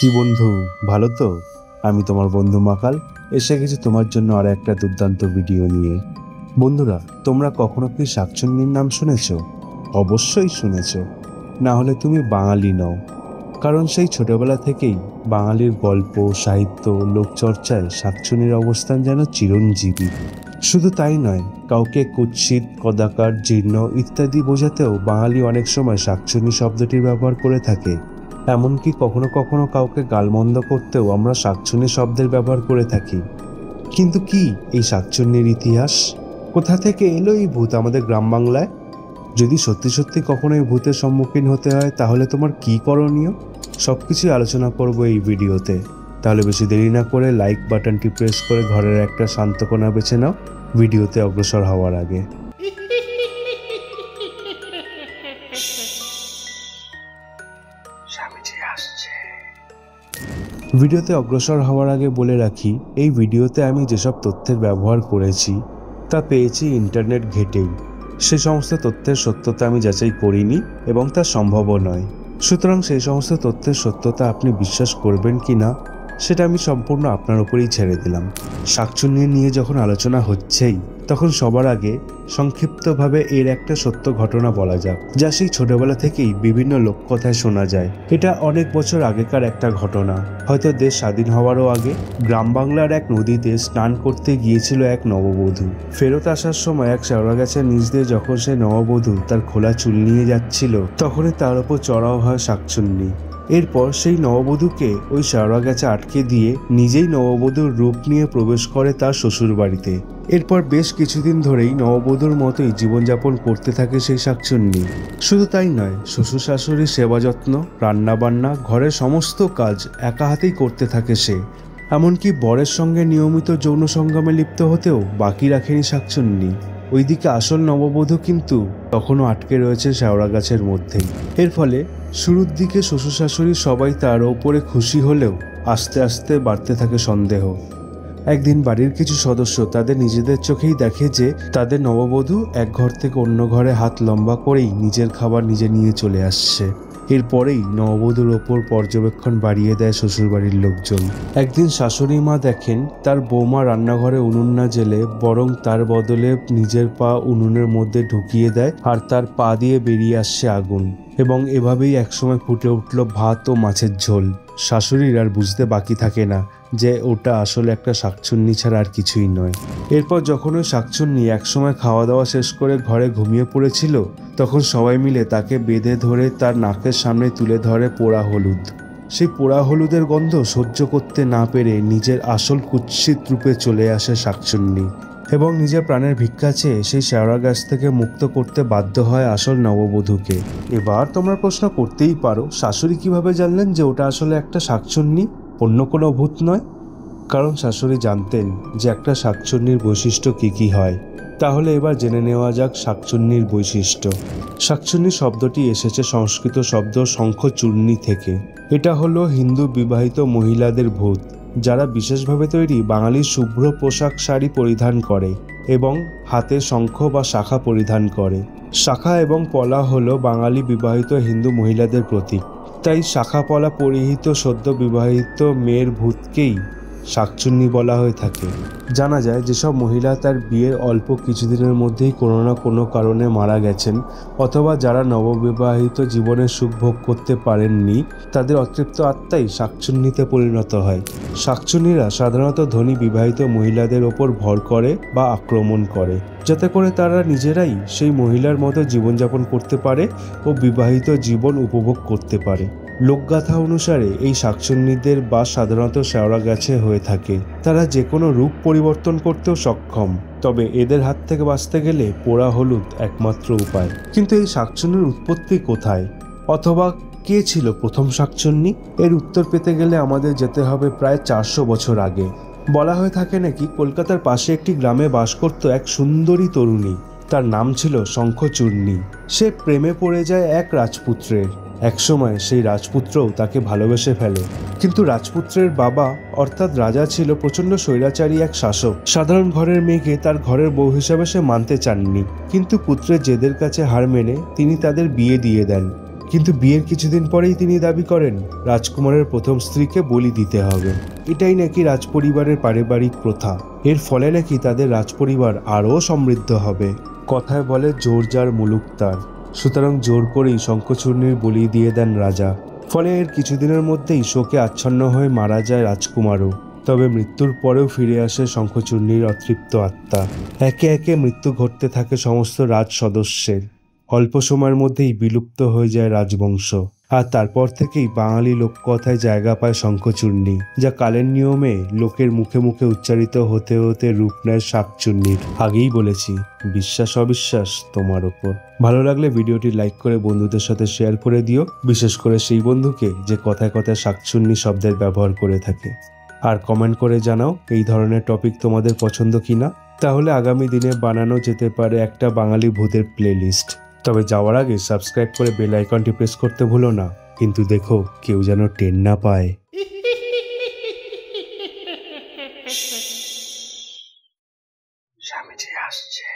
কি বন্ধু, ভালো তো? আমি তোমার বন্ধু মাকাল এসে গেছি তোমার জন্য আর একটা দুর্দান্ত ভিডিও নিয়ে। বন্ধুরা, তোমরা কখনো কি শাকচুন্নির নাম শুনেছ? অবশ্যই শুনেছ, না হলে তুমি বাঙালি নও। কারণ সেই ছোটবেলা থেকেই বাঙালির গল্প, সাহিত্য, লোকচর্চায় শাকচুন্নির অবস্থান যেন চিরঞ্জীবী। শুধু তাই নয়, কাউকে কুৎসিত, কদাকার, জীর্ণ ইত্যাদি বোঝাতেও বাঙালি অনেক সময় শাকচুন্নি শব্দটির ব্যবহার করে থাকে। এমনকি কখনো কখনো কাউকে গালমন্দ করতেও আমরা শাকচুন্নি শব্দের ব্যবহার করে থাকি। কিন্তু কি এই শাকচুন্নির ইতিহাস? কোথা থেকে এলো এই ভূত আমাদের গ্রাম বাংলায়? যদি সত্যি সত্যি কখনো এই ভূতের সম্মুখীন হতে হয়, তাহলে তোমার কি করণীয়? সবকিছুই আলোচনা করব এই ভিডিওতে। তাহলে বেশি দেরি না করে লাইক বাটনটি প্রেস করে ঘরের একটা শান্ত কোণা বেছে নাও ভিডিওতে অগ্রসর হওয়ার আগে। ভিডিওতে অগ্রসর হওয়ার আগে বলে রাখি, এই ভিডিওতে আমি যেসব তথ্যের ব্যবহার করেছি তা পেয়েছি ইন্টারনেট ঘেঁটেই। সে সমস্ত তথ্যের সত্যতা আমি যাচাই করিনি এবং তা সম্ভবও নয়। সুতরাং সেই সমস্ত তথ্যের সত্যতা আপনি বিশ্বাস করবেন কি না সেটা আমি সম্পূর্ণ আপনার উপরেই ছেড়ে দিলাম। শাকচুন্নি নিয়ে যখন আলোচনা হচ্ছেই, তখন সবার আগে সংক্ষিপ্তভাবে এর একটা সত্য ঘটনা বলা যাক, যা সেই ছোটবেলা থেকেই বিভিন্ন লোককথায় শোনা যায়। এটা অনেক বছর আগেকার একটা ঘটনা, হয়তো দেশ স্বাধীন হওয়ারও আগে। গ্রাম বাংলার এক নদীতে স্নান করতে গিয়েছিল এক নববধূ। ফেরত আসার সময় এক শেওড়া গাছের নিচ দিয়ে যখন সে নববধূ তার খোলা চুল নিয়ে যাচ্ছিল, তখনই তার উপর চড়াও হয় শাকচুন্নি। এরপর সেই নববধূকে ওই শেওড়া গাছে আটকে দিয়ে নিজেই নববধূর রূপ নিয়ে প্রবেশ করে তার শ্বশুর বাড়িতে। এরপর বেশ কিছুদিন ধরেই নববধূর মতোই জীবনযাপন করতে থাকে সেই শাকচুন্নি। শুধু তাই নয়, শ্বশুর শাশুড়ির সেবা যত্ন, রান্নাবান্না, ঘরের সমস্ত কাজ একা হাতেই করতে থাকে সে। এমনকি বরের সঙ্গে নিয়মিত যৌন সঙ্গমে লিপ্ত হতেও বাকি রাখেনি শাকচুন্নি। ওইদিকে আসল নববধূ কিন্তু তখনও আটকে রয়েছে শেওড়া গাছের মধ্যেই। এর ফলে শুরুর দিকে শ্বশুর শাশুড়ি সবাই তার ওপরে খুশি হলেও আস্তে আস্তে বাড়তে থাকে সন্দেহ। একদিন বাড়ির কিছু সদস্য তাদের নিজেদের চোখেই দেখে যে তাদের নববধূ এক ঘর থেকে অন্য ঘরে হাত লম্বা করেই নিজের খাবার নিজে নিয়ে চলে আসছে। এরপরেই নববধূর ওপর পর্যবেক্ষণ বাড়িয়ে দেয় শ্বশুরবাড়ির লোকজন। একদিন শাশুড়ি মা দেখেন তার বৌমা রান্নাঘরে উনুন না জ্বেলে বরং তার বদলে নিজের পা উনুনের মধ্যে ঢুকিয়ে দেয়, আর তার পা দিয়ে বেরিয়ে আসছে আগুন। এবং এভাবেই একসময় ফুটে উঠল ভাত ও মাছের ঝোল। শাশুড়ির আর বুঝতে বাকি থাকে না যে ওটা আসলে একটা শাকচুন্নি ছাড়া আর কিছুই নয়। এরপর যখন ওই শাকচুন্নি একসময় খাওয়া দাওয়া শেষ করে ঘরে ঘুমিয়ে পড়েছিল, তখন সবাই মিলে তাকে বেঁধে ধরে তার নাকের সামনে তুলে ধরে পোড়া হলুদ। সেই পোড়া হলুদের গন্ধ সহ্য করতে না পেরে নিজের আসল কুৎসিত রূপে চলে আসে শাকচুন্নি এবং নিজের প্রাণের ভিক্ষা চেয়ে সেই শেওড়া গাছ থেকে মুক্ত করতে বাধ্য হয় আসল নববধূকে। এবার তোমরা প্রশ্ন করতেই পারো, শাশুড়ি কিভাবে জানলেন যে ওটা আসলে একটা শাকচুন্নি, অন্য কোনো ভূত নয়? কারণ শাশুড়ি জানতেন যে একটা শাকচুন্নির বৈশিষ্ট্য কী কী হয়। তাহলে এবার জেনে নেওয়া যাক শাকচুন্নির বৈশিষ্ট্য। শাকচুন্নি শব্দটি এসেছে সংস্কৃত শব্দ শঙ্খচূর্ণি থেকে। এটা হলো হিন্দু বিবাহিত মহিলাদের ভূত, যারা বিশেষভাবে তৈরি বাঙালির শুভ্র পোশাক শাড়ি পরিধান করে এবং হাতে শঙ্খ বা শাখা পরিধান করে। শাখা এবং পলা হলো বাঙালি বিবাহিত হিন্দু মহিলাদের প্রতীক। তাই শাখা পলা পরিহিত সদ্য বিবাহিত মেয়ের ভূতকেই শাকচুন্নি বলা হয়ে থাকে। জানা যায় যেসব মহিলা তার বিয়ের অল্প কিছুদিনের মধ্যেই কোনো না কোনো কারণে মারা গেছেন, অথবা যারা নববিবাহিত জীবনের সুখ ভোগ করতে পারেননি, তাদের অতৃপ্ত আত্মাই শাকচুন্নিতে পরিণত হয়। শাকচুন্নিরা সাধারণত ধনী বিবাহিত মহিলাদের ওপর ভর করে বা আক্রমণ করে, যাতে করে তারা নিজেরাই সেই মহিলার মতো জীবনযাপন করতে পারে ও বিবাহিত জীবন উপভোগ করতে পারে। লোকগাথা অনুসারে এই শাকচুন্নিদের বাস সাধারণত শেওড়া গাছে হয়ে থাকে। তারা যে কোনো রূপ পরিবর্তন করতেও সক্ষম, তবে এদের হাত থেকে বাঁচতে গেলে পোড়া হলুদ একমাত্র উপায়। কিন্তু এই শাকচুন্নির উৎপত্তি কোথায়, অথবা কে ছিল প্রথম শাকচুন্নি? এর উত্তর পেতে গেলে আমাদের যেতে হবে প্রায় 400 বছর আগে। বলা হয়ে থাকে নাকি কলকাতার পাশে একটি গ্রামে বাস করত এক সুন্দরী তরুণী। তার নাম ছিল শঙ্খচূর্ণি। সে প্রেমে পড়ে যায় এক রাজপুত্রের। একসময় সেই রাজপুত্রও তাকে ভালোবেসে ফেলে, কিন্তু রাজপুত্রের বাবা অর্থাৎ রাজা ছিল প্রচণ্ড স্বৈরাচারী এক শাসক। সাধারণ ঘরের মেয়েকে তার ঘরের বউ হিসাবে সে মানতে চাননি, কিন্তু পুত্রের জেদের কাছে হার মেনে তিনি তাদের বিয়ে দিয়ে দেন। কিন্তু বিয়ের কিছুদিন পরেই তিনি দাবি করেন রাজকুমারের প্রথম স্ত্রীকে বলি দিতে হবে। এটাই নাকি রাজপরিবারের পারিবারিক প্রথা। এর ফলে নাকি তাদের রাজপরিবার আরও সমৃদ্ধ হবে। কথায় বলে জোর যার মুলুক তার, সুতরাং জোর করেই শঙ্খচূর্ণীর বলি দিয়ে দেন রাজা। ফলে এর কিছুদিনের মধ্যেই শোকে আচ্ছন্ন হয়ে মারা যায় রাজকুমারও। তবে মৃত্যুর পরেও ফিরে আসে শঙ্খচূর্ণীর অতৃপ্ত আত্মা। একে একে মৃত্যু ঘটতে থাকে সমস্ত রাজ সদস্যের। অল্প সময়ের মধ্যেই বিলুপ্ত হয়ে যায় রাজবংশ। আর তারপর থেকেই বাঙালি লোককথায় জায়গা পায় শঙ্খচূর্ণী, যা কালের নিয়মে লোকের মুখে মুখে উচ্চারিত হতে হতে রূপ নেয় শাঁকচুন্নীর। আগেই বলেছি, বিশ্বাস অবিশ্বাস তোমার ওপর। ভালো লাগলে ভিডিওটি লাইক করে বন্ধুদের সাথে শেয়ার করে দিও, বিশেষ করে সেই বন্ধুকে যে কথায় কথায় শাঁকচুন্নী শব্দের ব্যবহার করে থাকে। আর কমেন্ট করে জানাও এই ধরনের টপিক তোমাদের পছন্দ কিনা। তাহলে আগামী দিনে বানানো যেতে পারে একটা বাঙালি ভূতের প্লেলিস্ট। তবে যাওয়ার আগে সাবস্ক্রাইব করে বেল আইকনটি প্রেস করতে ভুলো না, কিন্তু দেখো কেউ যেন টের না পায়। স্বামীজি আসছে।